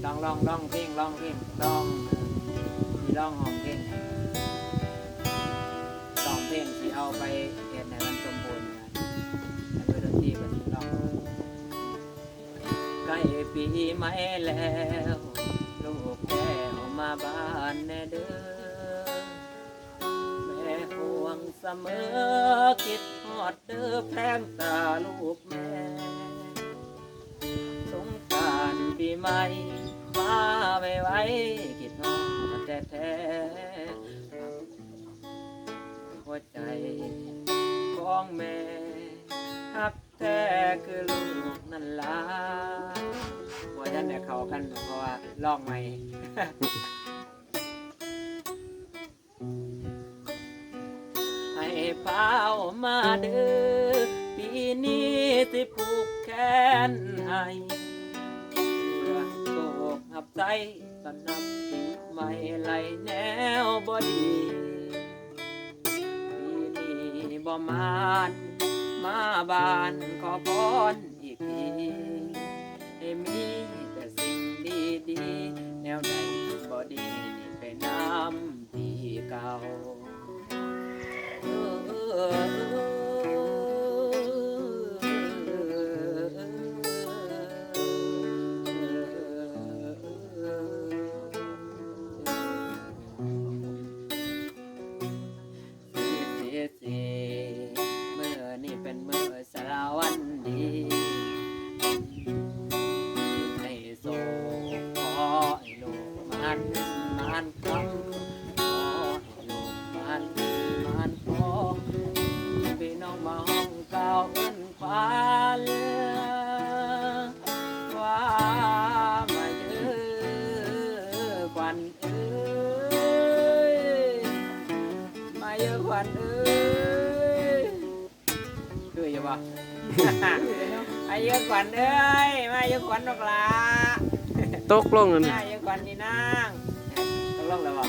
ลองเพลงลองมีลองห้องเพลงสองเพลงที่เอาไปเฮ็ดให้มันสมบูรณ์นะแล้วก็ดนตรีก็สิลองใกล้ปีใหม่แล้วลูกแก้วมาบ้านแน่เด้อแม่ห่วงเสมอคิดฮอดเด้อแพงตาลูกแม่สงกรานต์ปีใหม่มาไม่ไหวคิดฮอดแต่แท้หัวใจของแม่ฮักแท้คือลูกนั่นล่ะว่าท่านเนี่ยเขากันเพราะว่าลองใหม่ ให้เป้ามาเด้อปีนี้สิผูกแขนให้เรื่องโศกหับใจตอนนับปีใหม่ไหลแนวบ่ดีปีนี้บ่มานมาบ้านขอพรอีกทีให้มีแต่สิ่งดีๆแนวใดบ่ดีไปน้ำที่เก่าเมื่อนี่เป็นเมื่อสารวันดีให้โศกขอให้ลูกมันคำขอให้ลูกมันขอพี่น้องมาห้องเก่าเอิ้นควานว่ามาเยอะควันเอ้ยมาเยอะควันเอ้ยคืออยู่ปะ มาเยอะควันเอ้ยมาเยอะควันดอกละ ตกลงนั่น มาเยอะควันนี่นางตกลงแล้วปะ